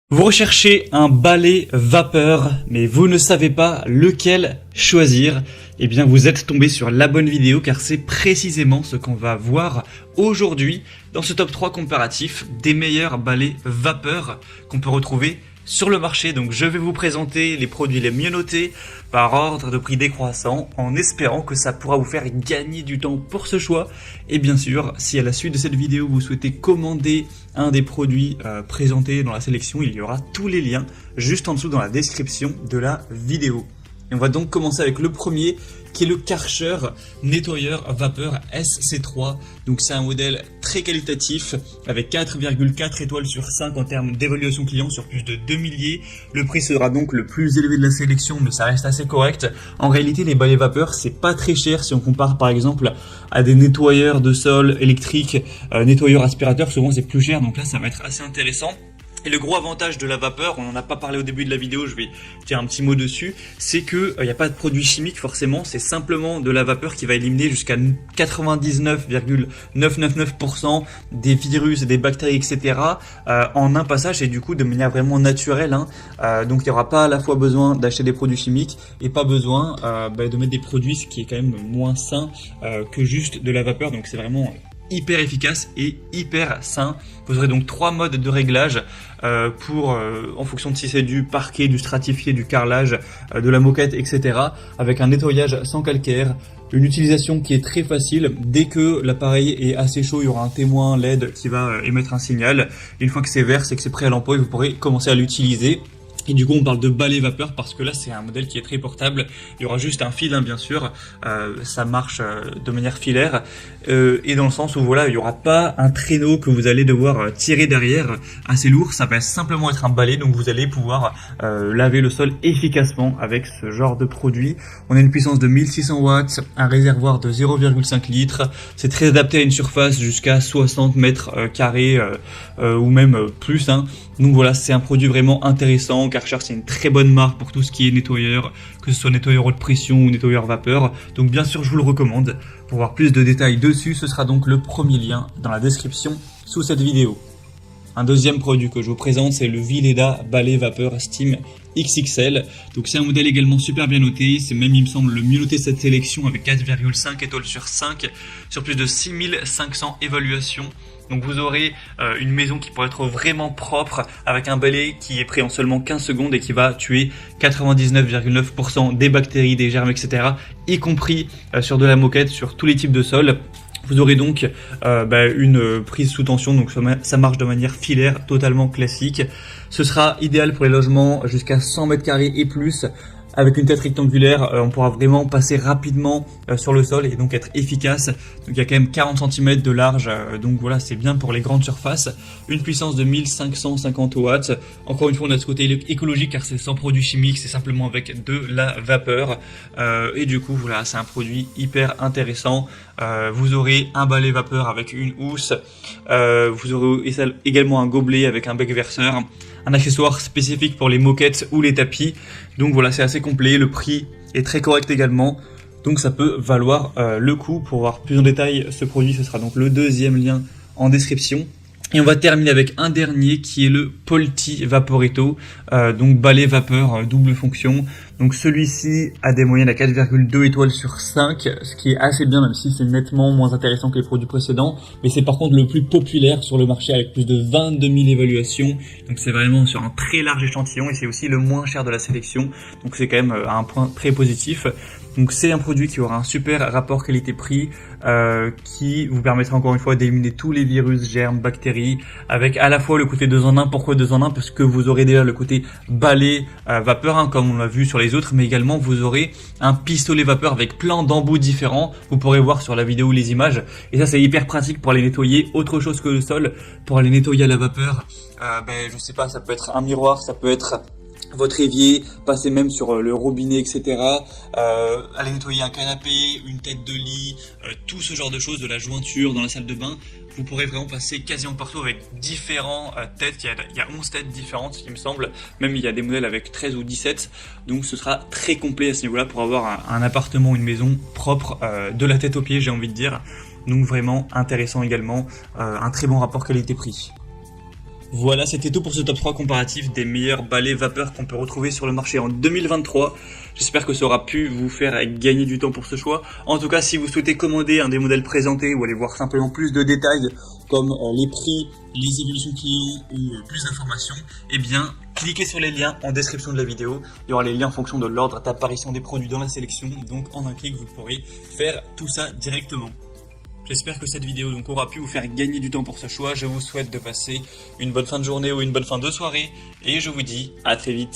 Vous recherchez un balai vapeur, mais vous ne savez pas lequel choisir. Eh bien, vous êtes tombé sur la bonne vidéo car c'est précisément ce qu'on va voir aujourd'hui dans ce top 3 comparatif des meilleurs balais vapeur qu'on peut retrouver sur le marché. Donc je vais vous présenter les produits les mieux notés par ordre de prix décroissant en espérant que ça pourra vous faire gagner du temps pour ce choix. Et bien sûr, si à la suite de cette vidéo vous souhaitez commander un des produits présentés dans la sélection, il y aura tous les liens juste en dessous dans la description de la vidéo. Et on va donc commencer avec le premier qui est le Karcher nettoyeur vapeur SC3. Donc c'est un modèle très qualitatif avec 4,4 étoiles sur 5 en termes d'évaluation client sur plus de 2 milliers. Le prix sera donc le plus élevé de la sélection, mais ça reste assez correct. En réalité, les balais vapeur, c'est pas très cher si on compare par exemple à des nettoyeurs de sol électriques, nettoyeurs aspirateurs, souvent c'est plus cher, donc là ça va être assez intéressant. Et le gros avantage de la vapeur, on n'en a pas parlé au début de la vidéo, je vais dire un petit mot dessus, c'est que il n'y a pas de produits chimiques forcément, c'est simplement de la vapeur qui va éliminer jusqu'à 99,999% des virus, des bactéries, etc. En un passage et du coup de manière vraiment naturelle. Donc il n'y aura pas à la fois besoin d'acheter des produits chimiques et pas besoin de mettre des produits, ce qui est quand même moins sain que juste de la vapeur. Donc c'est vraiment hyper efficace et hyper sain. Vous aurez donc 3 modes de réglage en fonction de si c'est du parquet, du stratifié, du carrelage, de la moquette, etc. Avec un nettoyage sans calcaire, une utilisation qui est très facile. Dès que l'appareil est assez chaud, il y aura un témoin LED qui va émettre un signal. Une fois que c'est vert, c'est que c'est prêt à l'emploi et vous pourrez commencer à l'utiliser. Et du coup, on parle de balai vapeur parce que là, c'est un modèle qui est très portable. Il y aura juste un fil, bien sûr. Ça marche de manière filaire. Et dans le sens où, voilà, il n'y aura pas un traîneau que vous allez devoir tirer derrière assez lourd. Ça va simplement être un balai. Donc, vous allez pouvoir laver le sol efficacement avec ce genre de produit. On a une puissance de 1600 watts, un réservoir de 0,5 litres. C'est très adapté à une surface jusqu'à 60 mètres carrés ou même plus. Donc voilà, c'est un produit vraiment intéressant. Karcher, c'est une très bonne marque pour tout ce qui est nettoyeur, que ce soit nettoyeur haute pression ou nettoyeur vapeur. Donc bien sûr, je vous le recommande. Pour voir plus de détails dessus, ce sera donc le premier lien dans la description sous cette vidéo. Un deuxième produit que je vous présente, c'est le Vileda balai vapeur Steam XXL. Donc c'est un modèle également super bien noté. C'est même, il me semble, le mieux noté de cette sélection avec 4,5 étoiles sur 5 sur plus de 6500 évaluations. Donc vous aurez une maison qui pourrait être vraiment propre avec un balai qui est prêt en seulement 15 secondes et qui va tuer 99,9% des bactéries, des germes, etc. y compris sur de la moquette, sur tous les types de sols. Vous aurez donc une prise sous tension, donc ça marche de manière filaire, totalement classique. Ce sera idéal pour les logements jusqu'à 100 mètres carrés et plus. Avec une tête rectangulaire, on pourra vraiment passer rapidement sur le sol et donc être efficace. Donc il y a quand même 40 cm de large, donc voilà, c'est bien pour les grandes surfaces. Une puissance de 1550 watts. Encore une fois, on a ce côté écologique car c'est sans produits chimiques, c'est simplement avec de la vapeur. Et du coup, voilà, c'est un produit hyper intéressant. Vous aurez un balai vapeur avec une housse. Vous aurez également un gobelet avec un bec verseur. Un accessoire spécifique pour les moquettes ou les tapis. Donc voilà, c'est assez complet. Le prix est très correct également. Donc ça peut valoir le coup. Pour voir plus en détail ce produit, ce sera donc le deuxième lien en description. Et on va terminer avec un dernier qui est le Polti Vaporetto, donc balai vapeur double fonction. Donc celui-ci a des moyennes à 4,2 étoiles sur 5, ce qui est assez bien même si c'est nettement moins intéressant que les produits précédents. Mais c'est par contre le plus populaire sur le marché avec plus de 22 000 évaluations. Donc c'est vraiment sur un très large échantillon et c'est aussi le moins cher de la sélection. Donc c'est quand même un point très positif. Donc c'est un produit qui aura un super rapport qualité-prix qui vous permettra encore une fois d'éliminer tous les virus, germes, bactéries avec à la fois le côté 2 en 1. Pourquoi 2 en 1? Parce que vous aurez déjà le côté balai vapeur comme on l'a vu sur les autres, mais également vous aurez un pistolet vapeur avec plein d'embouts différents. Vous pourrez voir sur la vidéo les images et ça c'est hyper pratique pour aller nettoyer autre chose que le sol, pour aller nettoyer à la vapeur. Je sais pas, ça peut être un miroir, ça peut être votre évier, passer même sur le robinet, etc. Aller nettoyer un canapé, une tête de lit, tout ce genre de choses, de la jointure dans la salle de bain. Vous pourrez vraiment passer quasiment partout avec différentes têtes. Il y a 11 têtes différentes, il me semble. Même il y a des modèles avec 13 ou 17. Donc ce sera très complet à ce niveau-là pour avoir un appartement, une maison propre de la tête aux pieds, j'ai envie de dire. Donc vraiment intéressant également. Un très bon rapport qualité-prix. Voilà, c'était tout pour ce top 3 comparatif des meilleurs balais vapeur qu'on peut retrouver sur le marché en 2023. J'espère que ça aura pu vous faire gagner du temps pour ce choix. En tout cas, si vous souhaitez commander un des modèles présentés ou aller voir simplement plus de détails comme les prix, les évolutions clients ou plus d'informations, eh bien, cliquez sur les liens en description de la vidéo. Il y aura les liens en fonction de l'ordre d'apparition des produits dans la sélection. Donc, en un clic, vous pourrez faire tout ça directement. J'espère que cette vidéo donc aura pu vous faire gagner du temps pour ce choix. Je vous souhaite de passer une bonne fin de journée ou une bonne fin de soirée et je vous dis à très vite.